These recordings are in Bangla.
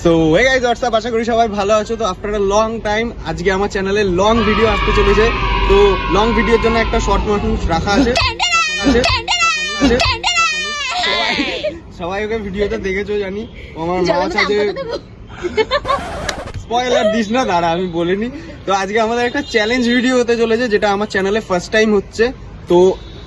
So hey guys, what's up? আশা করি সবাই ভালো আছো। তো আফটার আ লং টাইম আজকে আমার চ্যানেলে লং ভিডিও আসতে চলেছে। তো লং ভিডিওর জন্য একটা শর্ট নোট রাখা আছে। সবাই ওকে ভিডিওতে দেখেছো জানি। আমার মাছ আছে, স্পয়লার দিস না, দাঁড়া আমি বলিনি। তো আজকে আমাদের একটা চ্যালেঞ্জ ভিডিও হতে চলেছে, যেটা আমার চ্যানেলে ফার্স্ট টাইম হচ্ছে। তো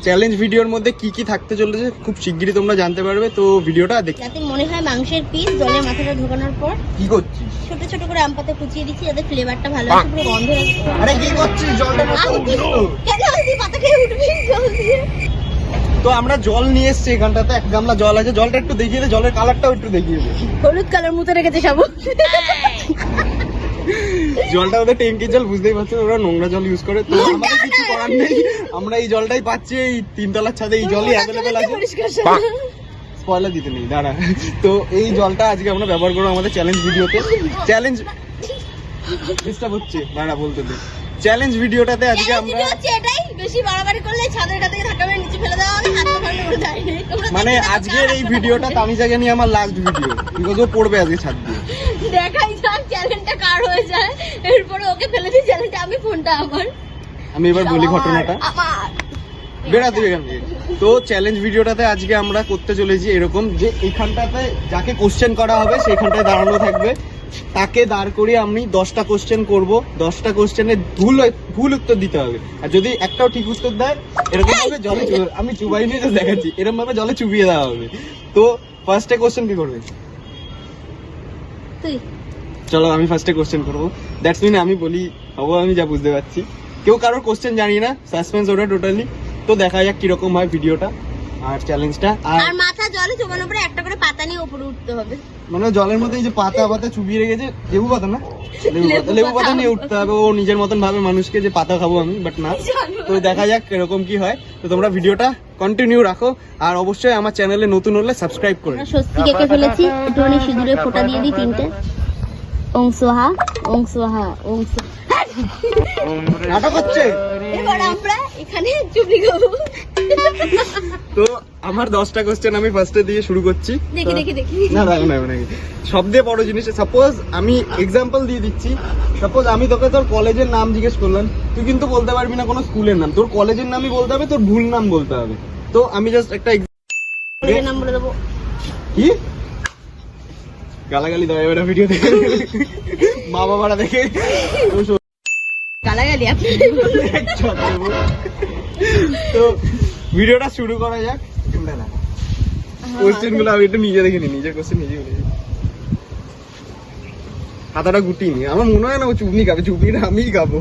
চ্যালেঞ্জ ভিডিওর মধ্যে কি কি থাকতে চলেছে খুব শিগগিরই তোমরা জানতে পারবে। তো ভিডিওটা দেখি। যাতে মনে হয় মাংসের পিস জলে মাথাটা ঢোকানোর পর কি করছিস? ছোট ছোট করে আম পাতা কুচিয়ে দিচ্ছি যাতে ফ্লেভারটা ভালো আসে, পুরো গন্ধ আসে। আরে কি করছিস? জলটা নষ্ট করছিস তো। কেন তুই পাতা খেয়ে উঠবি জল দিয়ে? তো আমরা জল নিয়ে এসেছি এখানটাতে, এক গামলা জল আছে। জলটা একটু দেখিয়ে দে, জলের কালারটাও একটু দেখিয়ে দে। হলুদ কালার মতো রেখেছে সব। জলটা ওদের ট্যাঙ্কির জল, বুঝতেই পারছেন ওরা নোংরা জল ইউজ করে। তো আমাদের কিছু করার নেই, আমরা এই জলটাই পাচ্ছি। এই তিনতলার ছাদে এই জলই অ্যাভেলেবেল আছে। স্পয়লার দিতে নেই, দাঁড়া। তো এই জলটা আজকে আমরা ব্যবহার করবো আমাদের চ্যালেঞ্জ ভিডিওতে। চ্যালেঞ্জ ডিস্টার্ব হচ্ছে, দাঁড়া বলতে দে। চ্যালেঞ্জ ভিডিওটাতে আজকে আমরা এটাই বেশি বাড়াবাড়ি করলে ছাদের কাছে ধাক্কা মেরে নিচে ফেলে দেওয়া হবে, হাত পা উড়ে যায়। মানে আজকের এই ভিডিওটা তানিশাকে নিয়ে আমার লাস্ট ভিডিও, বিকজ ও পড়বে আজকে ছাদ দিয়ে। দেখাই যাক চ্যালেঞ্জটা কার হয়ে যায়, এরপরে ওকে ফেলে দিই চ্যালেঞ্জটা। আমি ফোনটা আমার, আমি এবার বলি ঘটনাটা, আমার বেড়া তুই এখান থেকে। তো চ্যালেঞ্জ ভিডিওটাতে আজকে আমরা করতে চলেছি এরকম যে এখানটাতে যাকে কোশ্চেন করা হবে সেখানটায় দাঁড়ানো থাকবে। তাকে দাঁড় করিয়ে আমি 10টা কোশ্চেন করব। 10টা কোশ্চেনের ভুল উত্তর দিতে হবে। আর যদি একটাও ঠিক উত্তর দেয় এরকম ভাবে জলে আমি চুবাই নিয়ে তো দেখাচ্ছি, এরকম ভাবে জলে চুবিয়ে দেওয়া হবে। তো ফার্স্টে কোশ্চেন কি করবে? তুই চলো আমি ফার্স্টে কোশ্চেন করবো। দ্যাটস মিন আমি বলি হবো, আমি যা বুঝতে পারছি। কেউ কারোর কোশ্চেন জানি না, সাসপেন্স ওটা টোটালি। তো দেখা যাক কিরকম হয় ভিডিওটা আর চ্যালেঞ্জটা। আর মাথা জলে চুবানোর পরে একটা করে পাতা নিয়ে উপরে উঠতে হবে। মানে জলের মধ্যে এই যে পাতা পাতা চুবিয়ে রেখেছে, লেবু পাতা না, লেবু পাতা নিয়ে উঠতে হবে। ও নিজের মতন ভাবে মানুষকে যে পাতা খাবো আমি, বাট না। তো দেখা যাক কিরকম কি হয়। তো তোমরা ভিডিওটা কন্টিনিউ রাখো, আর অবশ্যই আমার চ্যানেলে নতুন হলে সাবস্ক্রাইব করে। স্বস্তি কেকে ফেলেছি, একটুখানি সিঁদুরে ফোঁটা দিয়ে দিই 3টে। ওং সোহা ওং সোহা ওং সোহা। নাটক হচ্ছে। এবার আমরা এখানে চুপি খাবো। তো আমার 10টা কোশ্চেন আমি ফার্স্টে দিয়ে শুরু করছি। দেখি দেখি দেখি। না সব দিয়ে বড় জিনিস, সাপোজ আমি এক্সাম্পল দিয়ে দিচ্ছি। সাপোজ আমি তোকে তোর কলেজের নাম জিজ্ঞেস করলাম, তুই কিন্তু বলতে পারবি না কোনো স্কুলের নাম, তোর কলেজের নামই বলতে হবে, তোর ভুল নাম বলতে হবে। তো আমি জাস্ট একটা নাম বলে দেবো। কি গালাগালি দেওয়া এবার ভিডিও দেখে, মা বাবারা দেখে গালাগালি আপনি। তো ভিডিওটা শুরু করা যাক। কোশ্চেন গুলো আমি একটু নিজে দেখে নি, নিজের কোশ্চেন নিজে বলে। হাতাটা গুটিয়ে নি, আমার মনে হয় না ও চুবনি খাবে, চুবনিটা আমিই খাবো।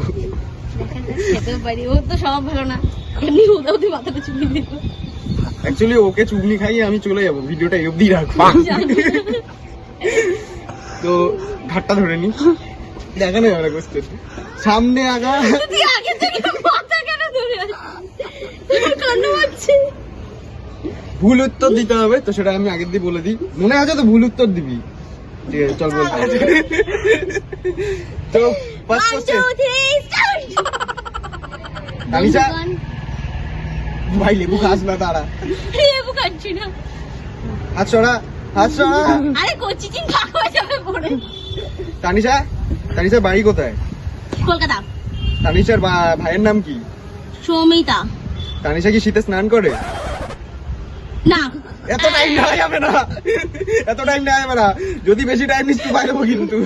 খেতেও পারি, ও তো সব ভালো না, এমনি ওদের মাথাটা চুবনি দিব। অ্যাকচুয়ালি ওকে চুবনি খাইয়ে আমি চলে যাবো, ভিডিওটা এই অব্দি রাখবো। তো ঘাটটা ধরে নি, দেখানো যাবে না কোশ্চেন। সামনে আগা, তুই আগে থেকে মাথা কেন ধরে আছিস? কান্না পাচ্ছে। ভুল উত্তর দিতে হবে, তো সেটা আমি আগের দিয়ে বলে দিই। মনে আছে তো ভুল উত্তর দিবি? ঠিক আছে চল বলতে। তো ফার্স্ট কোশ্চেন, তানিশা ভাই লেবু খাস না, তারা লেবু খাচ্ছি না। হাত সরা, হাত সরা। আরে কোচিচিং খাওয়া যাবে পরে। তানিশার বাড়ি কোথায়? কলকাতা। তানিশার ভাইয়ের নাম কি? সৌমিতা। তানিশা কি শীতে স্নান করে? না। এত টাইম নেওয়া যাবে না, এত টাইম নেওয়া যাবে না। যদি বেশি টাইম নিস তুই পাই দেবো কিন্তু।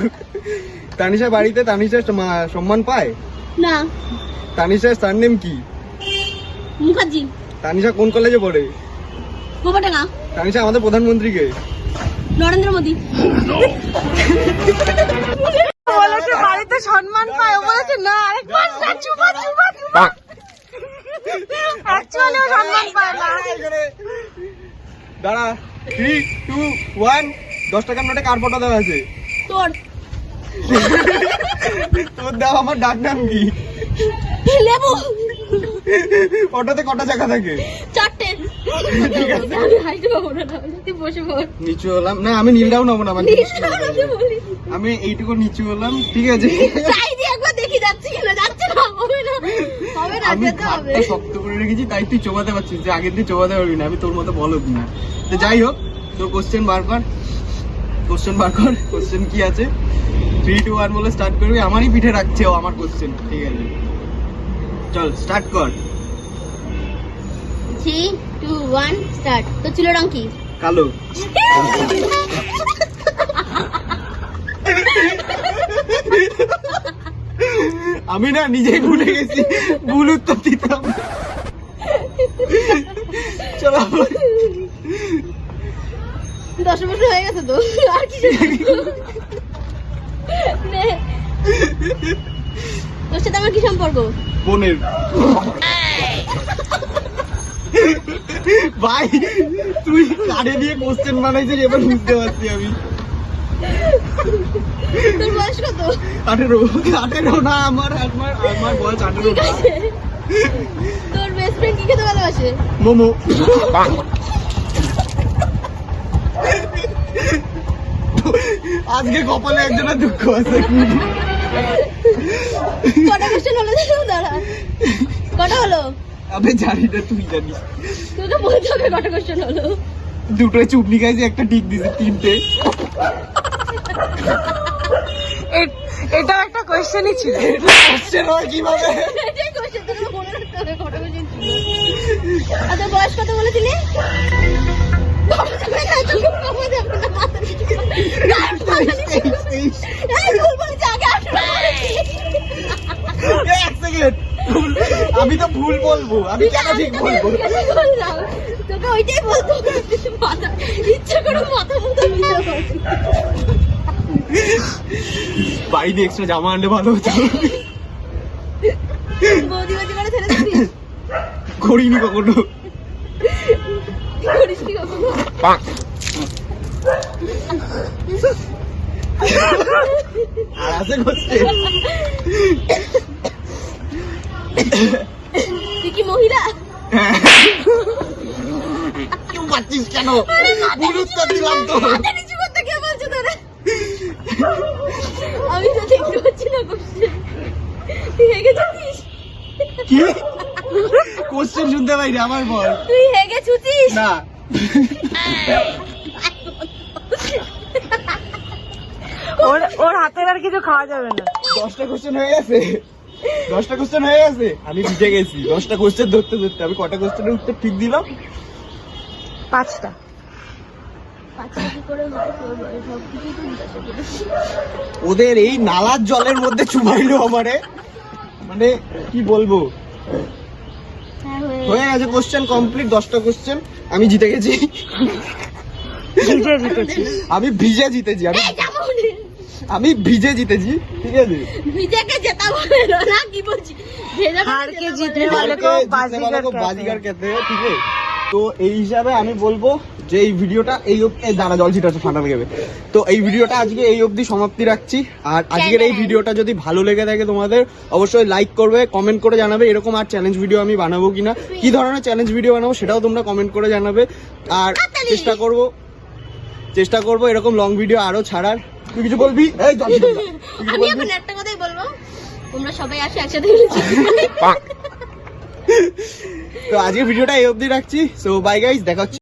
তানিশার বাড়িতে তানিশার সম্মান পায় না। তানিশার সারনেম কি? মুখার্জি। তানিশা কোন কলেজে পড়ে? গোপাটাঙ্গা। তানিশা আমাদের প্রধানমন্ত্রী কে? নরেন্দ্র মোদী। বলেছে বাড়িতে সম্মান পায়, ও বলেছে না আরেকবার না, চুপা চুপা চুপা। অ্যাকচুয়ালি সম্মান পায় না। দাঁড়া, 3, 2, 1। 10 টাকার নোটে কার ফটো দেওয়া আছে? তোর। তোর দেওয়া আমার ডাক নাম কি? লেবু। অটোতে কটা চাকা থাকে? 4টে। ঠিক আছে, আমি হাইটে পাবো না, তুই বসে পড়। নিচু হলাম না, আমি নীল ডাউন হবো না, বলিস। আমি এইটুকু নিচু হলাম, ঠিক আছে। চাই দিয়ে একবার দেখি যাচ্ছে কিনা, যাচ্ছে না, হবে না, হবে না, আমি যেতে হবে। হাতটা শক্ত করে রেখেছি, তাই তুই চোবাতে পারছিস, যে আগের দিন চোবাতে পারবি না। আমি তোর মতো বলদ না। তো যাই হোক, তোর কোশ্চেন বার কর। কোশ্চেন বার কর, কোশ্চেন কি আছে? 3 2 1 বলে স্টার্ট করবি। আমারই পিঠে রাখছে ও আমার কোশ্চেন, ঠিক আছে চল স্টার্ট কর। 3 2 1 স্টার্ট। তো চুলের রং কি? কালো। আমি না নিজেই ভুলে গেছি, ভুল উত্তর দিতাম। চলো 10 বছর হয়ে গেছে তো, আর কি নে। তোর সাথে আমার কি সম্পর্ক? বোনের। ভাই তুই কানে দিয়ে কোশ্চেন বানাইছিস, এবার বুঝতে পারছি আমি। তোর বয়স কত? 18 না, আমার বয়স 18 না। তোর বেস্ট ফ্রেন্ড কি খেতে ভালোবাসে? মোমো। আজকে কপালে একজনের দুঃখ আছে। কটা কোশ্চেন হলো জানো? দাঁড়া, কটা হলো? আমি জানি না, তুই জানিস। তোকে বলতে হবে কটা কোশ্চেন হলো। দুটোই চুপনি খাইছি, একটা টিক দিছি, 3টে। এটাও একটা কোয়েশ্চেনই ছিল। কোশ্চেন হয় কিভাবে? এটাই কোশ্চেন, তোর মনে রাখতে হবে কটা কোশ্চেন ছিল। আর তোর বয়স কত বলেছিলি? এক সেকেন্ড, আমি তো ভুল বলবো, আমি কেন ঠিক বলবো? তোকে ওইটাই বলতো, ইচ্ছা করে মাথা মতো বাড়িতে এক্সট্রা জামা আনলে ভালো হতো। বৌদি বৌদি করে ছেড়ে দিবি? করিনি কখনো। করিস কি কখনো? আর আছে করছে। তুই কি মহিলা? কেউ পাচ্ছিস কেন? ভুল উত্তর দিলাম তো। মাথা নিচু করতে কে বলছে তোরে? আমি তো দেখতে পাচ্ছি না কোশ্চেন। তুই হেগে ছুটিস? কি কোশ্চেন শুনতে পাই না, আমার বল। তুই হেগে ছুটিস? না ওর হাতের আর কিছু খাওয়া যাবে না। 10টা কোশ্চেন হয়ে গেছে, 10টা কোশ্চেন হয়ে গেছে। আমি ভিজে গেছি 10টা কোশ্চেন ধরতে ধরতে। আমি কটা কোশ্চেনের উত্তর ঠিক দিলাম? 5টা। ওদের এই নালার জলের মধ্যে চুবাইলো আমারে, মানে কি বলবো। হয়ে গেছে কোশ্চেন কমপ্লিট, 10টা কোশ্চেন। আমি জিতে গেছি। ভিজে জিতেছি। আমি ভিজে জিতেছি, আমি ভিজে জিতেছি, ঠিক আছে। ভিজাকে জেতা বলে না, কি বলছি? হারকে জিতনে वाले को বাজিগার कहते हैं, ঠিক আছে। তো এই হিসাবে আমি বলবো যে এই ভিডিওটা এই দাঁড়া, জল ছিটাচ্ছে, ফাটা লেগে যাবে। তো এই ভিডিওটা আজকে এই অবধি সমাপ্তি রাখছি। আর আজকের এই ভিডিওটা যদি ভালো লেগে থাকে তোমাদের, অবশ্যই লাইক করবে, কমেন্ট করে জানাবে এরকম আর চ্যালেঞ্জ ভিডিও আমি বানাবো কিনা, কি ধরনের চ্যালেঞ্জ ভিডিও বানাবো সেটাও তোমরা কমেন্ট করে জানাবে। আর চেষ্টা করবো এরকম লং ভিডিও আরো ছাড়ার। তুই কিছু বলবি? এই জল ছিটাচ্ছে। তুই কিছু আমি বলবি? এখন একটা কথাই বলবো, তোমরা সবাই আসো একসাথে। তো আজকের ভিডিওটা এই অবধি রাখছি। সো বাই গাইস, দেখা হচ্ছে।